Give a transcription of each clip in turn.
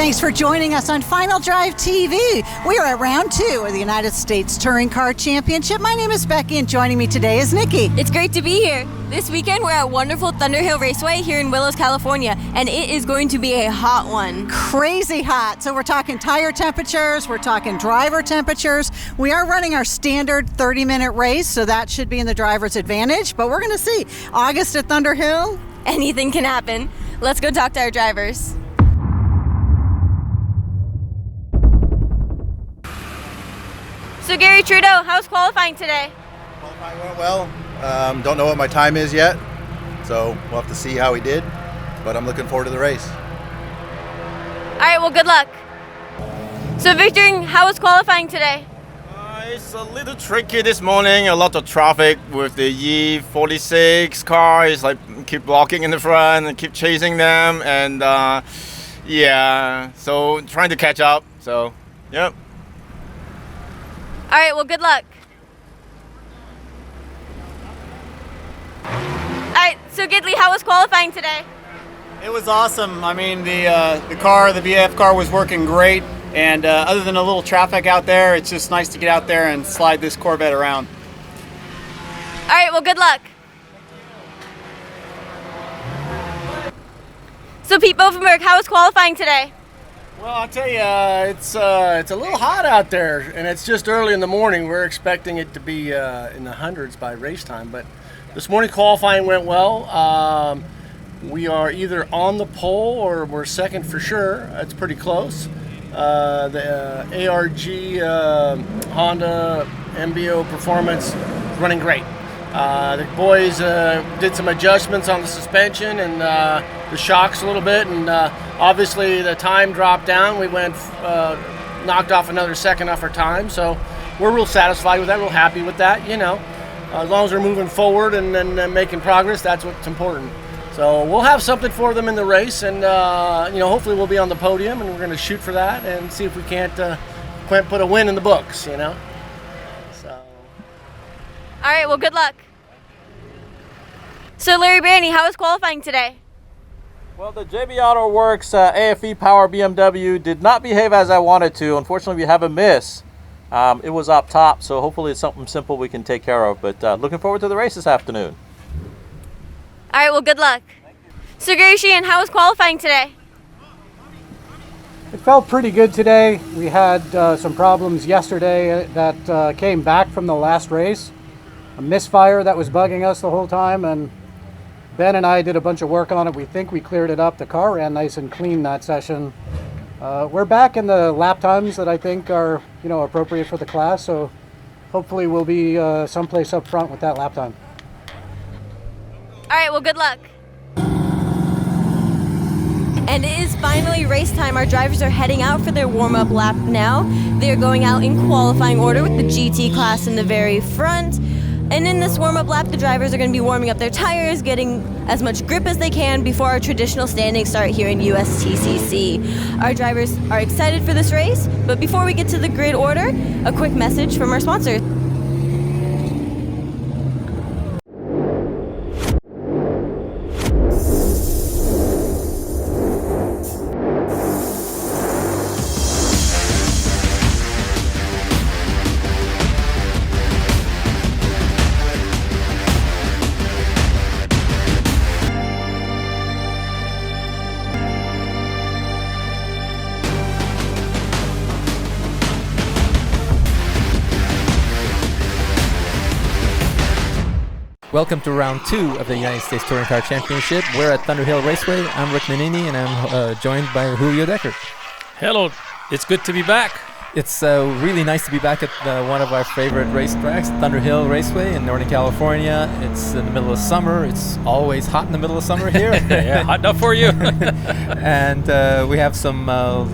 Thanks for joining us on Final Drive TV. We are at round 2 of the United States Touring Car Championship. My name is Becky, and joining me today is Nikki. It's great to be here. This weekend, we're at wonderful Thunderhill Raceway here in Willows, California, and it is going to be a hot one. Crazy hot. So we're talking tire temperatures, we're talking driver temperatures. We are running our standard 30-minute race, so that should be in the driver's advantage, but we're going to see. August at Thunderhill. Anything can happen. Let's go talk to our drivers. So Gary Trudeau, how's qualifying today? Qualifying went well. Don't know what my time is yet, so we'll have to see how he did, but I'm looking forward to the race. All right, well, good luck. So Victor, how was qualifying today? It's a little tricky this morning. A lot of traffic with the E46 car. It's like keep blocking in the front and keep chasing them, and yeah, so trying to catch up. So, yep. All right, well, good luck. All right, so Gidley, how was qualifying today? It was awesome. I mean, the BF car was working great, and other than a little traffic out there, it's just nice to get out there and slide this Corvette around. All right, well, good luck. So Pete Bovenberg, how was qualifying today? Well, I'll tell you, it's a little hot out there, and it's just early in the morning. We're expecting it to be in the hundreds by race time, but this morning qualifying went well. We are either on the pole or we're second for sure. It's pretty close. The ARG Honda MBO Performance is running great. The boys did some adjustments on the suspension and the shocks a little bit, and obviously the time dropped down. We went knocked off another second off our time, so we're real satisfied with that, real happy with that. You know, as long as we're moving forward and making progress, that's what's important. So we'll have something for them in the race, and you know, hopefully we'll be on the podium, and we're going to shoot for that and see if we can't put a win in the books. You know. So. All right, well, good luck. So Larry Brandy, how was qualifying today? Well, the JB Auto Works AFE Power BMW did not behave as I wanted to. Unfortunately, we have a miss. It was up top, so hopefully it's something simple we can take care of. But looking forward to the race this afternoon. All right, well, good luck. So Gary Sheehan, how was qualifying today? It felt pretty good today. We had some problems yesterday that came back from the last race. A misfire that was bugging us the whole time, and Ben and I did a bunch of work on it. We think we cleared it up. The car ran nice and clean that session. We're back in the lap times that I think are, you know, appropriate for the class, so hopefully we'll be someplace up front with that lap time. All right, well, good luck. And it is finally race time. Our drivers are heading out for their warm-up lap now. They're going out in qualifying order with the GT class in the very front. And in this warm-up lap, the drivers are going to be warming up their tires, getting as much grip as they can before our traditional standings start here in USTCC. Our drivers are excited for this race, but before we get to the grid order, a quick message from our sponsor. Welcome to round 2 of the United States Touring Car Championship. We're at Thunderhill Raceway. I'm Rick Menini, and I'm joined by Julio Decker. Hello, it's good to be back. It's really nice to be back at one of our favorite racetracks, Thunderhill Raceway in Northern California. It's in the middle of summer. It's always hot in the middle of summer here. Yeah, hot enough for you. And we have some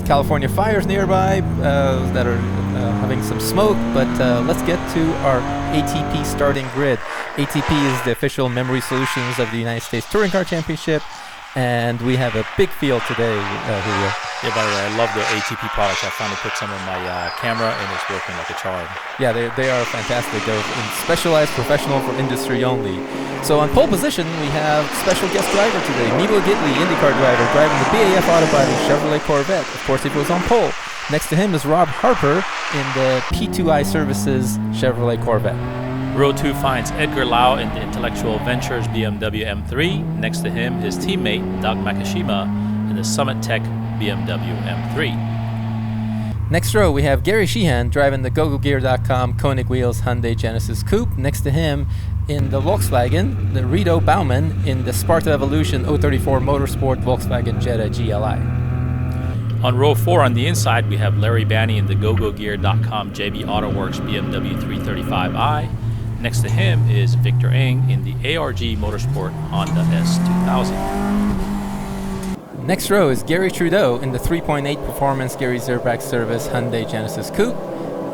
California fires nearby that are having some smoke, but let's get to our ATP starting grid. ATP is the official memory solutions of the United States Touring Car Championship, And we have a big field today, Julio. Yeah, by the way, I love the ATP products. I finally put some in my camera, and it's working like a charm. Yeah, they are fantastic. They're specialized, professional, for industry only. So on pole position, we have special guest driver today, Memo Gidley, IndyCar driver, driving the BAF Auto Body Chevrolet Corvette. Of course, he goes on pole. Next to him is Rob Harper in the P2I Services Chevrolet Corvette. Row 2 finds Edgar Lau in the Intellectual Ventures BMW M3. Next to him, his teammate, Doug Makishima, in the Summit Tech BMW M3. Next row, we have Gary Sheehan driving the GoGoGear.com Koenig Wheels Hyundai Genesis Coupe. Next to him, in the Volkswagen, the Reto Baumann in the Sparta Evolution 034 Motorsport Volkswagen Jetta GLI. On row 4 on the inside, we have Larry Banney in the GoGoGear.com JB AutoWorks BMW 335i. Next to him is Victor Ng in the ARG Motorsport Honda S2000. Next row is Gary Trudeau in the 3.8 Performance Gary Zerbach Service Hyundai Genesis Coupe.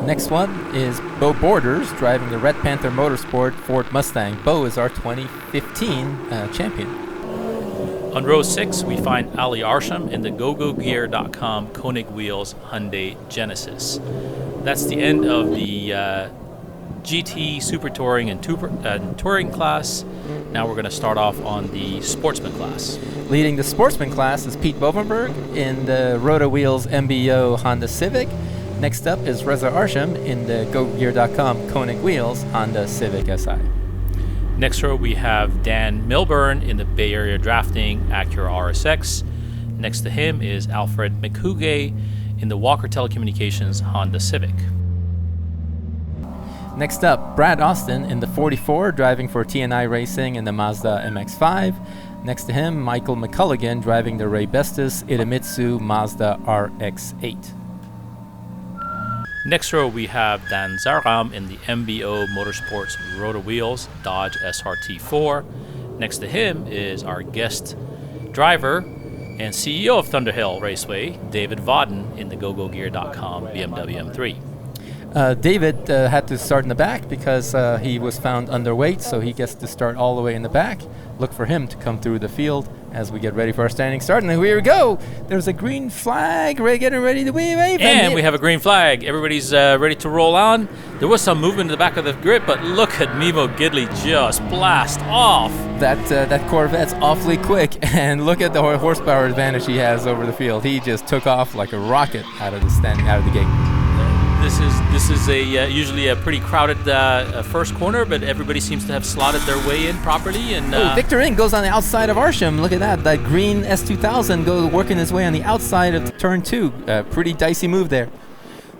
Next one is Beau Borders driving the Red Panther Motorsport Ford Mustang. Beau is our 2015 champion. On row 6, we find Ali Arsham in the GoGoGear.com Koenig Wheels Hyundai Genesis. That's the end of the GT Super Touring and Touring class. Now we're going to start off on the Sportsman class. Leading the Sportsman class is Pete Bovenberg in the Roto Wheels MBO Honda Civic. Next up is Reza Arsham in the GoGear.com Koenig Wheels Honda Civic SI. Next row we have Dan Milburn in the Bay Area Drafting Acura RSX. Next to him is Alfred Macugay in the Walker Telecommunications Honda Civic. Next up, Brad Austin in the 44 driving for TNI Racing in the Mazda MX-5. Next to him, Michael McColligan driving the Ray Bestis Idemitsu Mazda RX-8. Next row we have Dan Zargham in the MBO Motorsports Roto Wheels Dodge SRT4. Next to him is our guest driver and CEO of Thunderhill Raceway, David Vodden in the GoGoGear.com BMW M3. David had to start in the back because he was found underweight, so he gets to start all the way in the back. Look for him to come through the field as we get ready for our standing start. And here we go. There's a green flag. We're getting ready to wave. And we have a green flag. Everybody's ready to roll on. There was some movement in the back of the grid, but look at Memo Gidley just blast off. That Corvette's awfully quick, and look at the horsepower advantage he has over the field. He just took off like a rocket out of the gate. This is usually a pretty crowded first corner, but everybody seems to have slotted their way in properly. And Victor Ng goes on the outside of Arsham. Look at that. That green S2000 goes working his way on the outside of turn 2. Pretty dicey move there.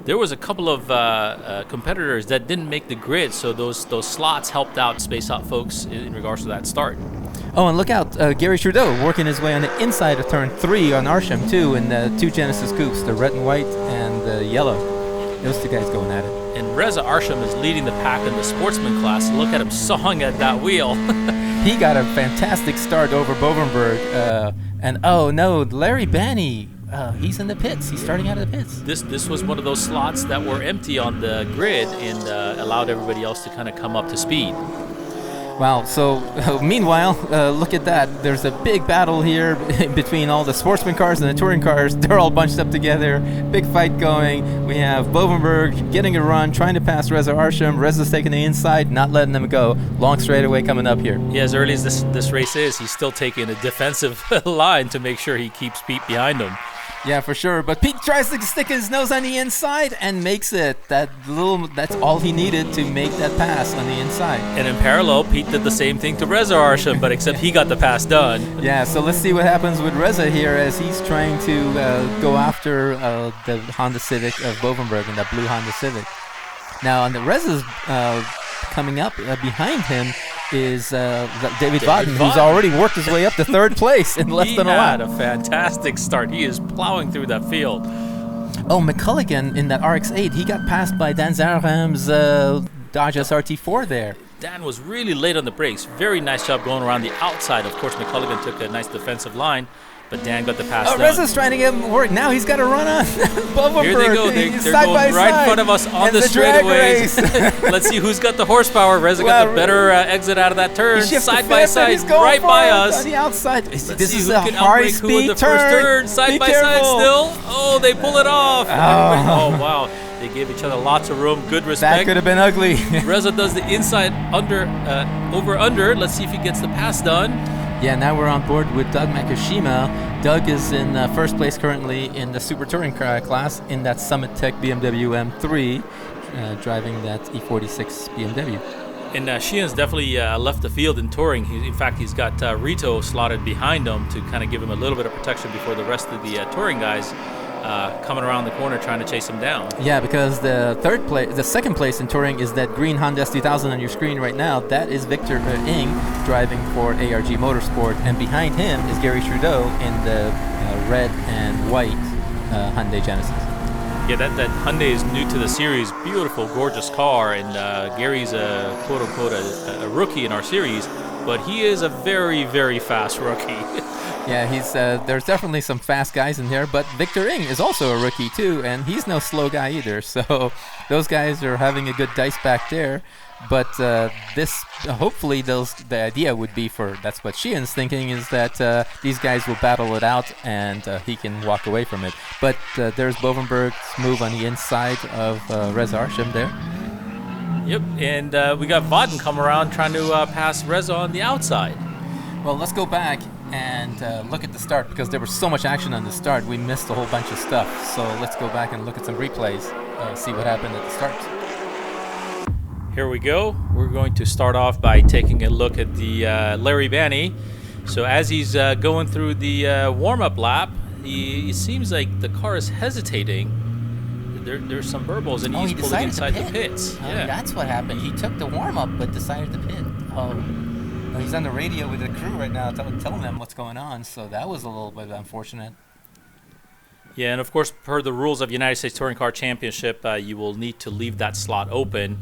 There was a couple of competitors that didn't make the grid, so those slots helped out, space out folks in regards to that start. Oh, and look out, Gary Trudeau working his way on the inside of turn 3 on Arsham, too, in the 2 Genesis Coupes, the red and white and the yellow. Those 2 guys going at it. And Reza Arsham is leading the pack in the Sportsman class. Look at him sawing at that wheel. He got a fantastic start over Bovenberg. And oh no, Larry Banney, he's in the pits. He's starting out of the pits. This was one of those slots that were empty on the grid and allowed everybody else to kind of come up to speed. Wow, so meanwhile, look at that. There's a big battle here between all the sportsman cars and the touring cars. They're all bunched up together. Big fight going. We have Bovenberg getting a run, trying to pass Reza Arsham. Reza's taking the inside, not letting them go. Long straightaway coming up here. Yeah, as early as this race is, he's still taking a defensive line to make sure he keeps Pete behind him. Yeah, for sure. But Pete tries to stick his nose on the inside and makes it. That's all he needed to make that pass on the inside. And in parallel, Pete did the same thing to Reza Arsham, but except he got the pass done. Yeah, so let's see what happens with Reza here as he's trying to go after the Honda Civic of Bovenberg and that blue Honda Civic. Now, on the Reza's coming up behind him is David Vodden, who's already worked his way up to 3rd place in less than a lap. He had a fantastic start. He is plowing through that field. Oh, McColligan in that RX-8, he got passed by Dan Zargham's Dodge SRT4 there. Dan was really late on the brakes. Very nice job going around the outside. Of course, McColligan took a nice defensive line. but Dan got the pass done. Reza's trying to get him work. Now he's got to run on Bovenberg. Here they go. They're side going by right in side. front of us on And the drag straightaways. Let's see who's got the horsepower. Reza got the better exit out of that turn. He shifts Side the by fifth and side, he's going right by for it us. on the outside. Let's This see is who a can high outbrake who in the speed first turn. turn. Side Be by side careful. still. Oh, they pull it off. Oh, wow. They gave each other lots of room. Good respect. That could have been ugly. Reza does the inside over-under. Let's see if he gets the pass done. Yeah, now we're on board with Doug Makishima. Doug is in first place currently in the Super Touring car class in that Summit Tech BMW M3, driving that E46 BMW. And Sheehan's definitely left the field in touring. In fact, he's got Reto slotted behind him to kind of give him a little bit of protection before the rest of the touring guys coming around the corner trying to chase him down. Yeah, because the second place in touring is that green Honda S2000 on your screen right now. That is Victor Ing driving for ARG Motorsport, and behind him is Gary Trudeau in the red and white Hyundai Genesis. Yeah, that Hyundai is new to the series. Beautiful, gorgeous car, and Gary's a quote-unquote a rookie in our series, but he is a very, very fast rookie. Yeah, he's there's definitely some fast guys in there, but Victor Ing is also a rookie too, and he's no slow guy either. So those guys are having a good dice back there. But this, hopefully, the idea would be that's what Sheehan's thinking, is that these guys will battle it out and he can walk away from it. But there's Bovenberg's move on the inside of Reza Arsham there. Yep, and we got Vodden come around trying to pass Reza on the outside. Well, let's go back and look at the start, because there was so much action on the start. We missed a whole bunch of stuff. So let's go back and look at some replays, see what happened at the start. Here we go. We're going to start off by taking a look at the Larry Banney. So as he's going through the warm-up lap, it seems like the car is hesitating. There's some burbles, and he's pulling inside the pits. Yeah, that's what happened. He took the warm-up but decided to pit. He's on the radio with the crew right now telling them what's going on, so that was a little bit unfortunate. Yeah, and of course, per the rules of United States Touring Car Championship, you will need to leave that slot open.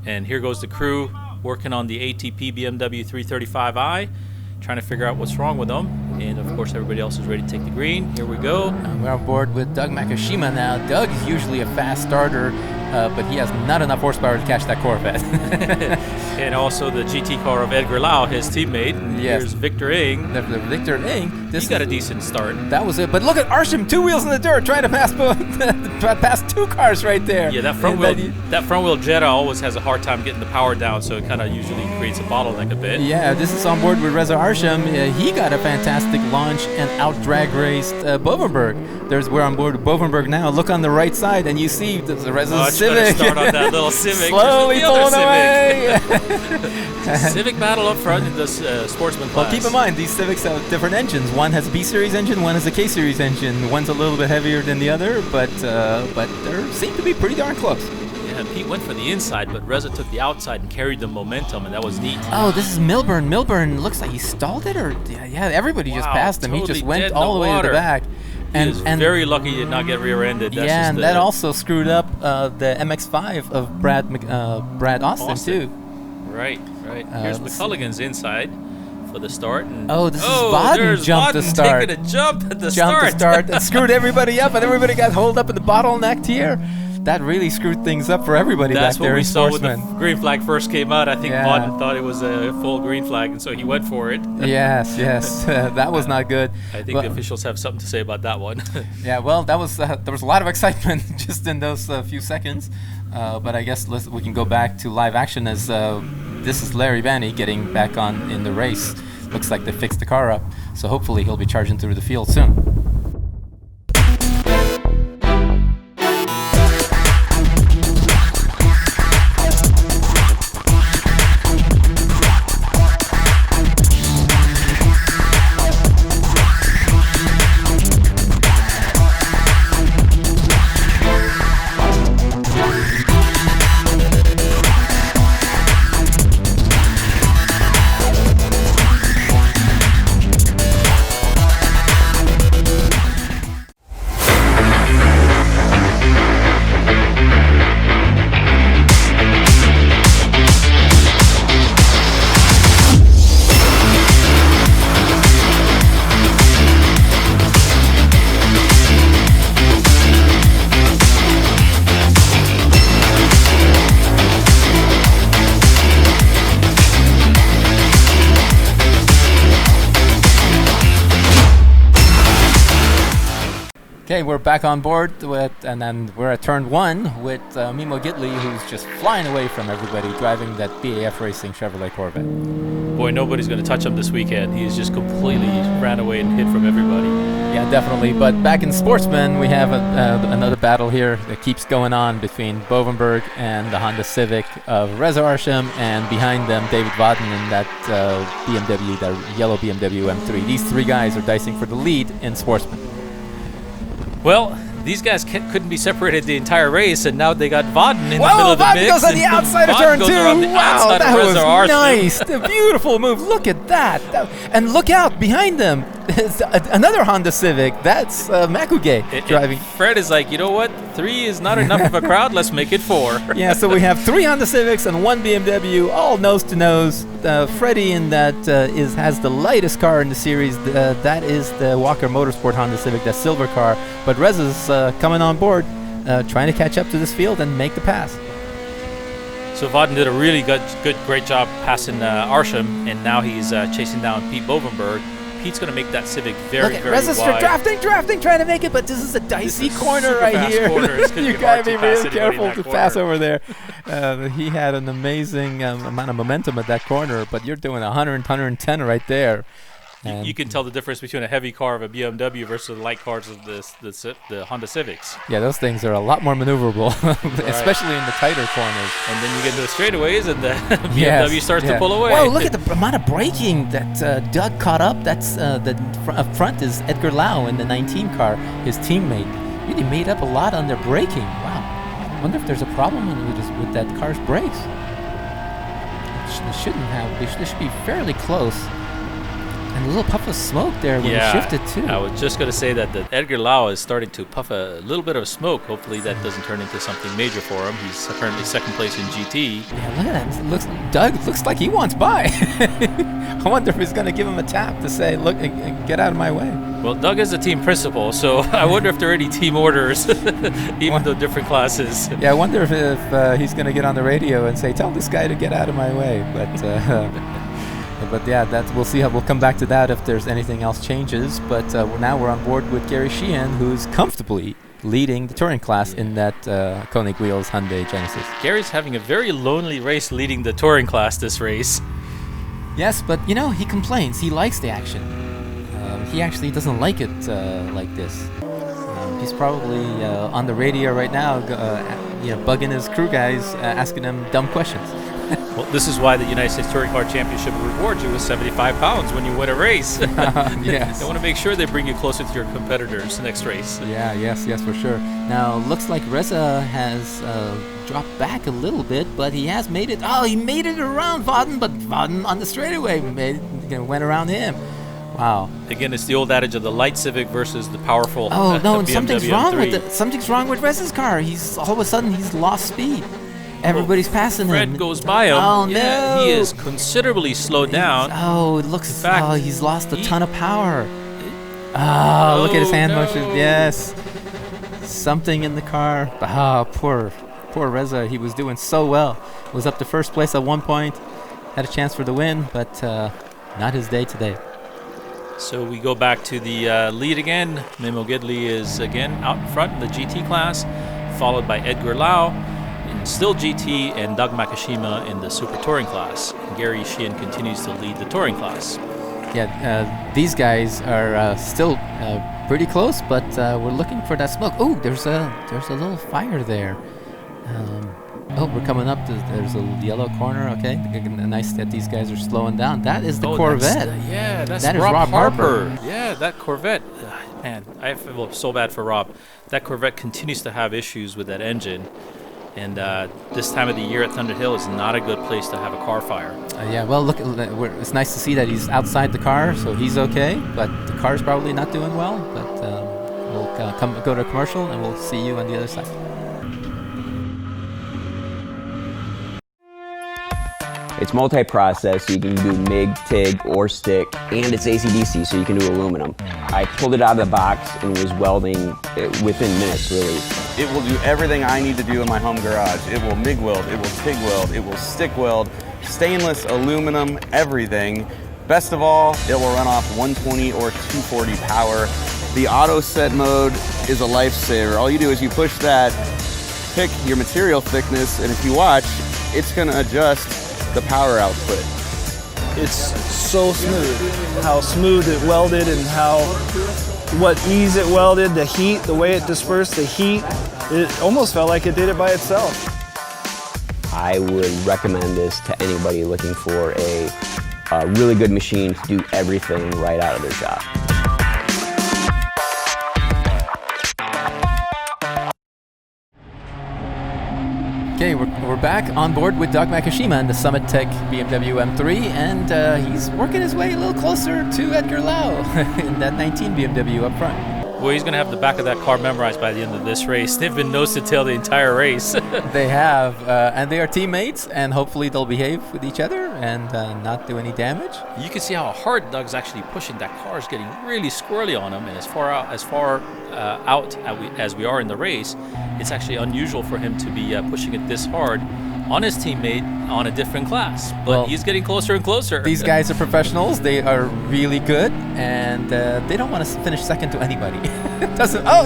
And here goes the crew working on the ATP BMW 335i, trying to figure out what's wrong with them. And of course, everybody else is ready to take the green. Here we go. We're on board with Doug Makishima now. Doug is usually a fast starter, but he has not enough horsepower to catch that Corvette. And also the GT car of Edgar Lau, his teammate. And yes. Here's Victor Ing. Victor Ing. He got a decent start. That was it. But look at Arsham, 2 wheels in the dirt, trying to pass 2 cars right there. Yeah, that front wheel Jetta always has a hard time getting the power down, so it kind of usually creates a bottleneck a bit. Yeah, this is on board with Reza Arsham. He got a fantastic launch and out-drag raced Bovenberg. We're on board with Bovenberg now. Look on the right side, and you see the Reza's Civic. Start on that little Civic. Slowly pulling away. Civic battle up front in this Sportsman class. Well, keep in mind, these Civics have different engines. One has a B-Series engine, one has a K-Series engine. One's a little bit heavier than the other, but they seem to be pretty darn close. Yeah, Pete went for the inside, but Reza took the outside and carried the momentum, and that was neat. Oh, this is Milburn. Milburn looks like he stalled it, or yeah, everybody just passed him. Totally he just went all the way to the back. And very lucky he did not get rear-ended. That's and that also screwed up the MX-5 of Brad Austin too. Right. Here's McColligan's inside for the start. And this is Vodden jumped the start. Taking a jump at the start. And screwed everybody up, and everybody got holed up in the bottleneck here. That really screwed things up for everybody back there in Sportsman. That's what we saw when the green flag first came out. I think Vodden thought it was a full green flag, and so he went for it. Yes. That was not good. I think the officials have something to say about that one. Yeah, well, there was a lot of excitement just in those few seconds. But I guess we can go back to live action as this is Larry Banney getting back on in the race. Looks like they fixed the car up, so hopefully he'll be charging through the field soon. Okay, we're back on board and then we're at turn 1 with Memo Gidley, who's just flying away from everybody, driving that BAF Racing Chevrolet Corvette. Boy, nobody's going to touch him this weekend. He's just completely ran away and hid from everybody. Yeah, definitely. But back in Sportsman, we have another battle here that keeps going on between Bovenberg and the Honda Civic of Reza Arsham, and behind them, David Vodden in that BMW, that yellow BMW M3. These three guys are dicing for the lead in Sportsman. Well, these guys couldn't be separated the entire race, and now they got Vodden in the middle of the Vodden mix. goes on the outside of turn 2. Wow, that was Arsham. nice. The beautiful move. Look at that. And look out behind them. It's another Honda Civic. That's Macugay driving. Fred is like, you know what? 3 is not enough of a crowd. Let's make it 4. Yeah, so we have 3 Honda Civics and 1 BMW, all nose to nose. Freddie in that has the lightest car in the series. That is the Walker Motorsport Honda Civic, that silver car. But Reza's coming on board, trying to catch up to this field and make the pass. So Vodden did a really great job passing Arsham, and now he's chasing down Pete Bovenberg. Pete's going to make that Civic very Reza's wide. drafting, trying to make it, but this is a dicey corner right here. You gotta be really careful to pass over there. He had an amazing amount of momentum at that corner, but you're doing 100, 110 right there. You can tell the difference between a heavy car of a BMW versus the light cars of the Honda Civics. Yeah, those things are a lot more maneuverable, especially in the tighter corners. And then you get into the straightaways, and the BMW starts to pull away. Whoa, look at the amount of braking that Doug caught up. That's up front is Edgar Lau in the 19 car, his teammate. Really made up a lot on their braking. Wow. I wonder if there's a problem with that car's brakes. They shouldn't have. They should be fairly close. And a little puff of smoke there when he shifted too. I was just going to say that the Edgar Lau is starting to puff a little bit of smoke. Hopefully that doesn't turn into something major for him. He's currently second place in GT. Yeah, look at that. Doug looks like he wants by. I wonder if he's going to give him a tap to say, look, get out of my way. Well, Doug is a team principal, so I wonder if there are any team orders, even though different classes. Yeah, I wonder if he's going to get on the radio and say, tell this guy to get out of my way. But yeah, we'll see. We'll come back to that if there's anything else changes. But now we're on board with Gary Sheehan, who's comfortably leading the touring class in that Koenig Wheels Hyundai Genesis. Gary's having a very lonely race leading the touring class this race. Yes, but he complains. He likes the action. He actually doesn't like it like this. He's probably on the radio right now, bugging his crew guys, asking them dumb questions. Well, this is why the United States Touring Car Championship rewards you with 75 pounds when you win a race. Yes. They want to make sure they bring you closer to your competitors next race. Yeah, yes, for sure. Now, looks like Reza has dropped back a little bit, but he has made it. Oh, he made it around Vodden, but Vodden on the straightaway went around him. Wow. Again, it's the old adage of the light Civic versus the powerful Oh, no, BMW something's M3. wrong something's wrong with Reza's car. All of a sudden, he's lost speed. Everybody's passing him. Fred goes by him. Oh, yeah, no. He is considerably slowed down. It looks he's lost a ton of power. Look at his hand motion. Yes. Something in the car. Poor Reza. He was doing so well. Was up to first place at one point. Had a chance for the win, but not his day today. So we go back to the lead again. Memo Gidley is again out in front in the GT class, followed by Edgar Lau in still GT and Doug Makishima in the Super Touring class. And Gary Sheehan continues to lead the Touring class. Yeah, these guys are still pretty close, but we're looking for that smoke. Oh, there's a little fire there. We're coming up. There's a yellow corner. Okay, nice that these guys are slowing down. That is the Corvette. That's that Rob is Rob Harper. Yeah, that Corvette. Man, I feel so bad for Rob. That Corvette continues to have issues with that engine. And this time of the year at Thunderhill is not a good place to have a car fire. Well, look, it's nice to see that he's outside the car, so he's okay. But the car's probably not doing well. But we'll go to a commercial, and we'll see you on the other side. It's multi-process, so you can do MIG, TIG, or stick, and it's AC/DC, so you can do aluminum. I pulled it out of the box and was welding within minutes, really. It will do everything I need to do in my home garage. It will MIG weld, it will TIG weld, it will stick weld, stainless, aluminum, everything. Best of all, it will run off 120 or 240 power. The auto set mode is a lifesaver. All you do is you push that, pick your material thickness, and if you watch, it's going to adjust the power output. It's so smooth, how smooth it welded and what ease it welded, the heat, the way it dispersed the heat. It almost felt like it did it by itself. I would recommend this to anybody looking for a really good machine to do everything right out of their shop. Okay, we're back on board with Doug Makishima in the Summit Tech BMW M3, and he's working his way a little closer to Edgar Lau in that 19 BMW up front. Well, he's going to have the back of that car memorized by the end of this race. They've been nose to tail the entire race. They have, and they are teammates, and hopefully they'll behave with each other and not do any damage. You can see how hard Doug's actually pushing. That car is getting really squirrely on him, and as far out as we are in the race, it's actually unusual for him to be pushing it this hard on his teammate on a different class. But he's getting closer and closer. These guys are professionals. They are really good, and they don't want to finish second to anybody.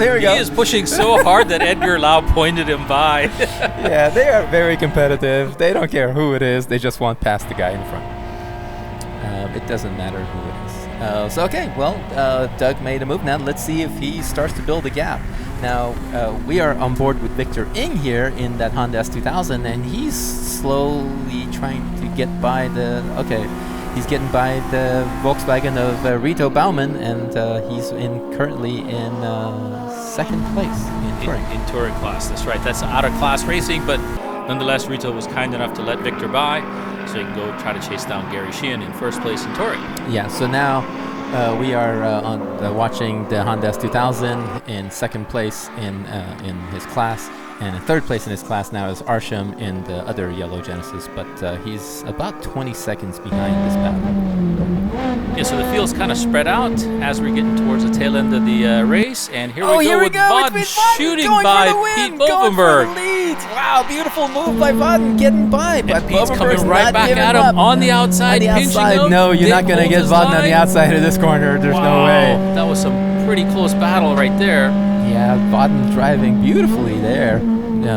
Here we go. He is pushing so hard that Edgar Lau pointed him by. Yeah, they are very competitive. They don't care who it is. They just want past the guy in front. It doesn't matter who it is. Doug made a move. Now let's see if he starts to build a gap. Now, we are on board with Victor Ing here in that Honda S2000, and he's slowly trying to get by he's getting by the Volkswagen of Reto Baumann, and he's currently in second place in touring. In touring class, that's right. That's out-of-class racing, but nonetheless, Reto was kind enough to let Victor by, so he can go try to chase down Gary Sheehan in first place in touring. Yeah, so now we are watching the Honda S2000 in second place in his class, and in third place in his class now is Arsham in the other yellow Genesis, but he's about 20 seconds behind this battle. Yeah, so the field's kind of spread out as we're getting towards the tail end of the race, and here we go with Vodden shooting by Pete Bovenberg. Wow, beautiful move by Vodden, getting by, but Pete's coming right back at him on the outside, pinching him. No, you're not going to get Vodden on the outside of this corner. There's no way. That was some pretty close battle right there. Yeah, Vodden driving beautifully there,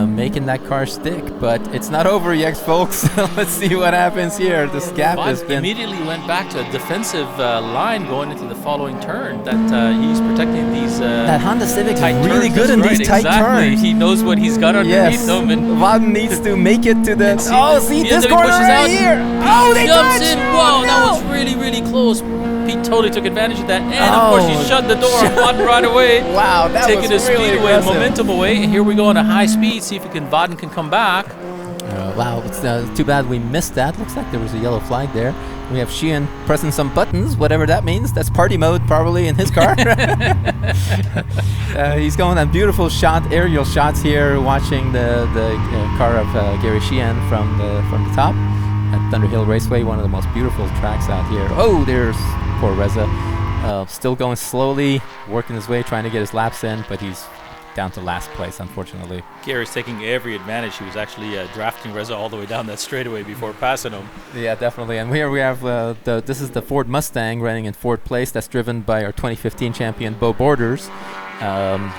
making that car stick, but it's not over yet, folks. Let's see what happens here. This gap has been... immediately went back to a defensive line going into the following turn. That he's protecting these that Honda Civic is turns. really good in these tight turns. He knows what he's got underneath him. And Vodden needs to make it to the... See this corner right here. They jumps in. Whoa, that was really, really close. Pete totally took advantage of that, and of course he shut the door on Vodden right away. Wow, that taking was his really speed away, aggressive. momentum away, and here we go on a high speed. See if Vodden can come back. Wow, it's too bad we missed that. Looks like there was a yellow flag there. We have Sheehan pressing some buttons, whatever that means. That's party mode probably in his car. He's going on beautiful aerial shots here, watching the car of Gary Sheehan from the top at Thunderhill Raceway, one of the most beautiful tracks out here. Oh, there's poor Reza. Still going slowly, working his way, trying to get his laps in, but he's down to last place, unfortunately. Gary's taking every advantage. He was actually drafting Reza all the way down that straightaway before passing him. Yeah, definitely. And here we have this is the Ford Mustang running in fourth place. That's driven by our 2015 champion Beau Borders.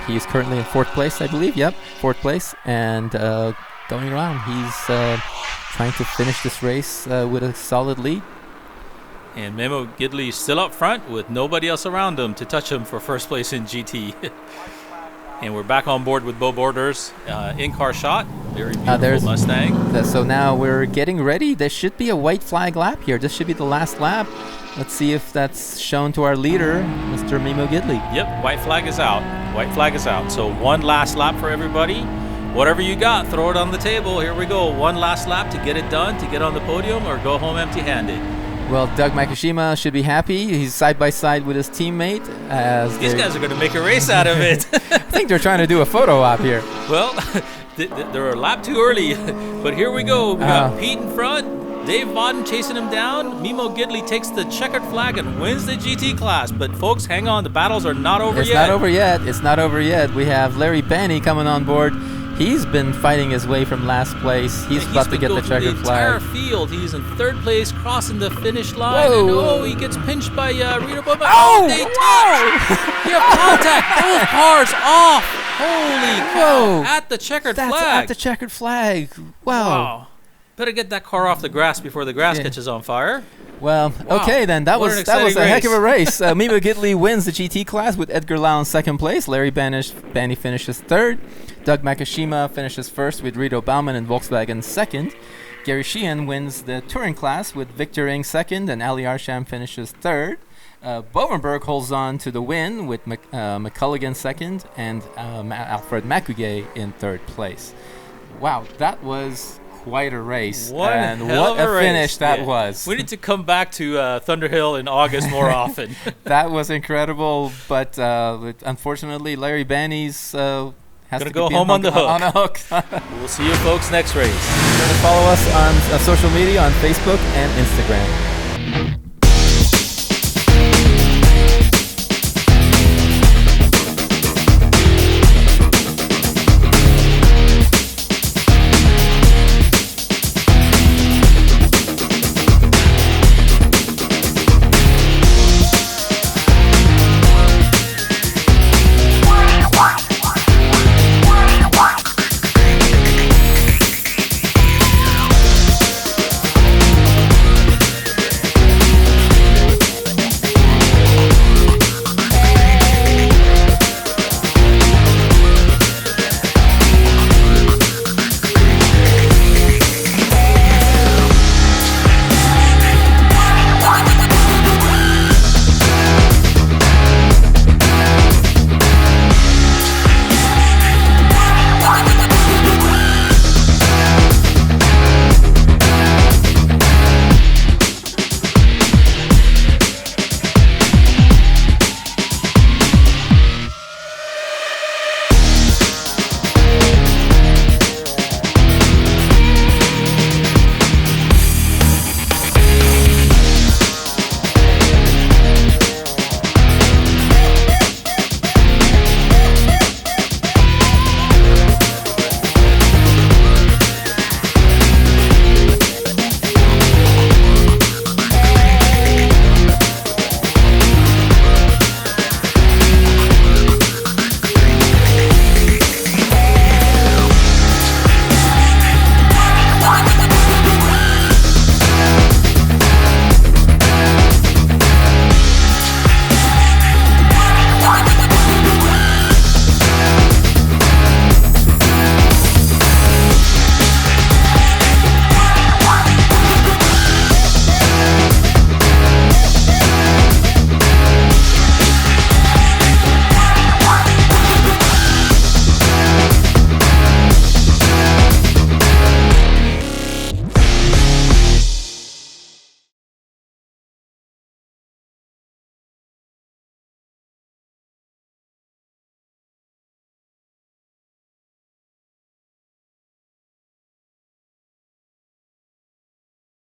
He's currently in fourth place, I believe. Yep, fourth place. And going around, he's trying to finish this race with a solid lead. And Memo Gidley is still up front with nobody else around him to touch him for first place in GT. And we're back on board with Beau Borders. In-car shot. Very beautiful Mustang. So now we're getting ready. There should be a white flag lap here. This should be the last lap. Let's see if that's shown to our leader, Mr. Memo Gidley. Yep, white flag is out. White flag is out. So one last lap for everybody. Whatever you got, throw it on the table. Here we go. One last lap to get it done, to get on the podium, or go home empty-handed. Well, Doug Makishima should be happy. He's side by side with his teammate. These guys are going to make a race out of it. I think they're trying to do a photo op here. Well, they're a lap too early. But here we go. We got Pete in front. Dave Vodden chasing him down. Memo Gidley takes the checkered flag and wins the GT class. But folks, hang on. The battles are not over yet. It's not over yet. We have Larry Banney coming on board He's been fighting his way from last place. He's about to get the checkered flag. Entire field. He's in third place, crossing the finish line. Whoa. And he gets pinched by Reto Bovenberg. Oh, they touch! You have contact. Both cars off. Holy cow! At the checkered That's flag. at the checkered flag. Wow. Better get that car off the grass before the grass catches on fire. Well, okay then. That was a heck of a race. Memo Gidley wins the GT class with Edgar Lau in second place. Larry Banny finishes third. Doug Makishima finishes first with Reto Baumann and Volkswagen second. Gary Sheehan wins the touring class with Victor Ing second, and Ali Arsham finishes third. Bovenberg holds on to the win with McColligan second and Alfred Macugay in third place. Wow, that was quite a race. What a finish that was. We need to come back to Thunderhill in August more often. That was incredible, but unfortunately, Larry Banny's has gonna to go be home on the hook. On a hook. We'll see you folks next race. Follow us on social media on Facebook and Instagram.